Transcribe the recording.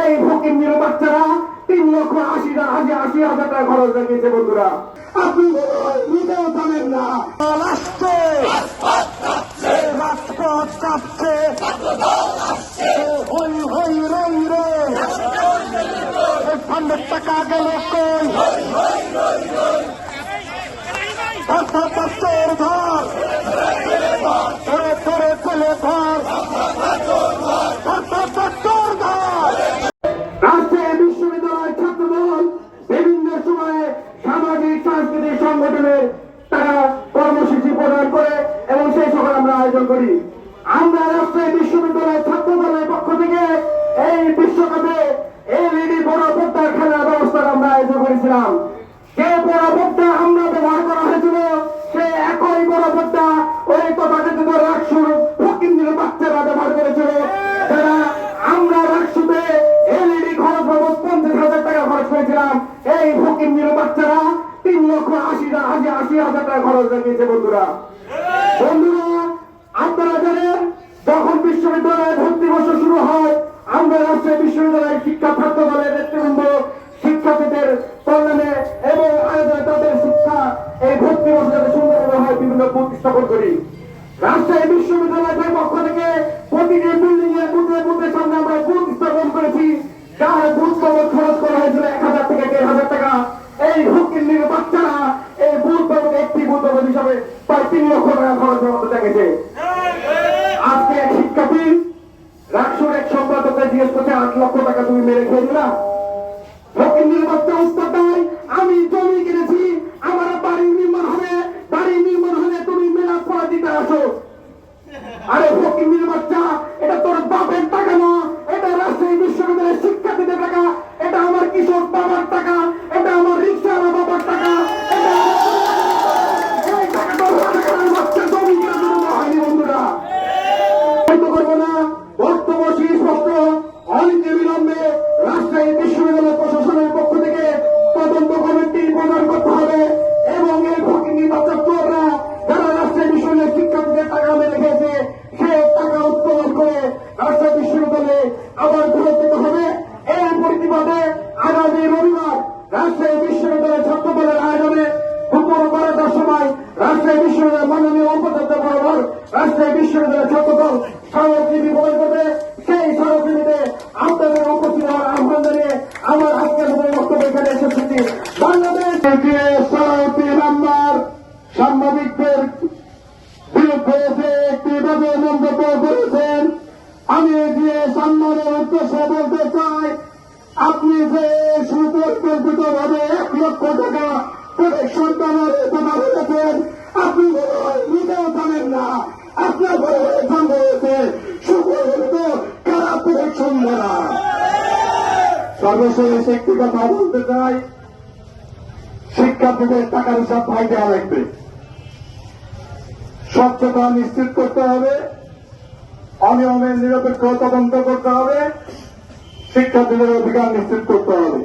এই ফকিন্নির বাচ্চারা 3,80,000 টাকা খরচ রেখেছে। বন্ধুরা, আপনি নিজেও জানেন না রাজপথ কাঁপছে, হই হই রই রে, ফান্ডের টাকা গেল কই, তোর ধর তোরে তোরে চলে ধর, তোর ধর। রাজশাহী বিশ্ববিদ্যালয় ছাত্রদল বিভিন্ন সময়ে সামাজিক সাংস্কৃতিক সংগঠনের তারা কর্মসূচি প্রদান করে এবং সেই সকল আমরা আয়োজন করি। আমরা রাজশাহী বিশ্ববিদ্যালয় ছাত্রদলের পক্ষ থেকে এই বিশ্বকাপে LED বড় পর্দার খেলার ব্যবস্থা আমরা আয়োজন করেছিলাম। যে বড় পর্দা আমরা ব্যবহার করা হয়েছিল, সে একই বড় পর্দা ওই তথাকথিত রাকসুর ফকিন্নির বাচ্চারা ব্যবহার করেছিল, যারা আমরা রাকসুতে LED খরচ বাবদ 50,000 টাকা খরচ করেছিলাম। এই ফকিন্নির বাচ্চারা 3,80,000 টাকা খরচ রেখেছে। বন্ধুরা, আপনারা জানেন, যখন বিশ্ববিদ্যালয়ে ভর্তি বছর শুরু হয়, আমরা রাজশাহী বিশ্ববিদ্যালয়ের শিক্ষা ছাত্র দলের নেতৃবৃন্দ শিক্ষার্থীদের কল্যাণে এবং আয়োজনে তাদের শিক্ষা এই ভর্তি বছর যাতে সুন্দরভাবে হয় বিভিন্ন বুথ স্থাপন করি। রাজশাহী বিশ্ববিদ্যালয়ের পক্ষ থেকে প্রতিটি বিল্ডিং এর বুথের সামনে আমরা বুথ স্থাপন করেছি, যার বুথ বাবদ খরচ করা হয়েছিল 1,000 থেকে 1,500 টাকা। এই ফকিন্নির বাচ্চারা এই বুথ বাবদ একটি বুথ বাবদ হিসাবে প্রায় 3 লক্ষ টাকা খরচ করতে দেখেছে। আজকে এক শিক্ষার্থী রাকসুর এক সম্পাদককে জিজ্ঞেস করছে, 8 লক্ষ টাকা তুমি মেরে খেয়ে দিলা? ফকিন্নির বাচ্চা উত্তর দেয়, আমি জমি কিনেছি, আমার বাড়ি নির্মাণ হবে, বাড়ি নির্মাণ হলে তুমি মেলাদ পড়া দিতে আসো। আরে ফকিন্নির বাচ্চা, এটা তোর বাপের টাকা না, এটা রাজশাহী বিশ্ববিদ্যালয়ের শিক্ষার্থীদের টাকা, এটা আমার কিশোর বাবার টাকা, এটা আমার রিক্সাওয়ালা বাবার টাকা, এই টাকা তো বাচ্চা জমি কেনার জন্য হয়নি। বন্ধুরা, করবো না, বক্তব্য সুস্পষ্ট, অনেকে বিলম্বে রাজশাহী বিশ্ববিদ্যালয় প্রশাসনের পক্ষ থেকে তদন্ত কমিটি প্রদান করতে হবে এবং এই ফকিন্নি বাচ্চা চোররা যারা রাজশাহী বিশ্ববিদ্যালয়ের শিক্ষার্থীদের টাকা মেরে খেয়েছে, সে টাকা উত্তোলন করে রাজশাহী বিশ্ববিদ্যালয়ে আবার ফেরত দিতে হবে। এর প্রতিবাদে আগামী রবিবার রাজশাহী বিশ্ববিদ্যালয়ের ছাত্র দলের আয়োজনে দুপুর 12টার সময় রাজশাহী বিশ্ববিদ্যালয়ের মাননীয় উপাচার্য বরাবর রাজশাহী বিশ্ববিদ্যালয়ের ছাত্র দল স্মারকলিপি প্রদান করবে। সেই স্মারকলিপিতে আপনাদের উপস্থিত হওয়ার আহ্বান জানিয়ে আমার আজকের বক্তব্য এখানে শেষ করছি। বাংলাদেশ থেকে সালাউদ্দিন আম্মার সাংবাদিকদের বিরুদ্ধে যে একটি বাজে মন্তব্য করেছেন, আমি যে সম্মানের উদ্দেশ্যে বলতে চাই, আপনি যে সুপরিকল্পিত ভাবে 1 লক্ষ টাকা প্রত্যেক সন্তানের জমা রেখেছেন, আপনি নিজেও জানেন না আপনার পরিবারের জন্ম হয়েছে সুপরিকল্পিত খারাপ প্রোটেকশন দ্বারা। সর্বশেষ একটি কথা বলতে চাই, শিক্ষার্থীদের টাকার হিসাব ভাই দেওয়া লাগবে, স্বচ্ছতা নিশ্চিত করতে হবে, অনিয়মের নিরপেক্ষ তদন্ত করতে হবে, শিক্ষার্থীদের অধিকার নিশ্চিত করতে হবে।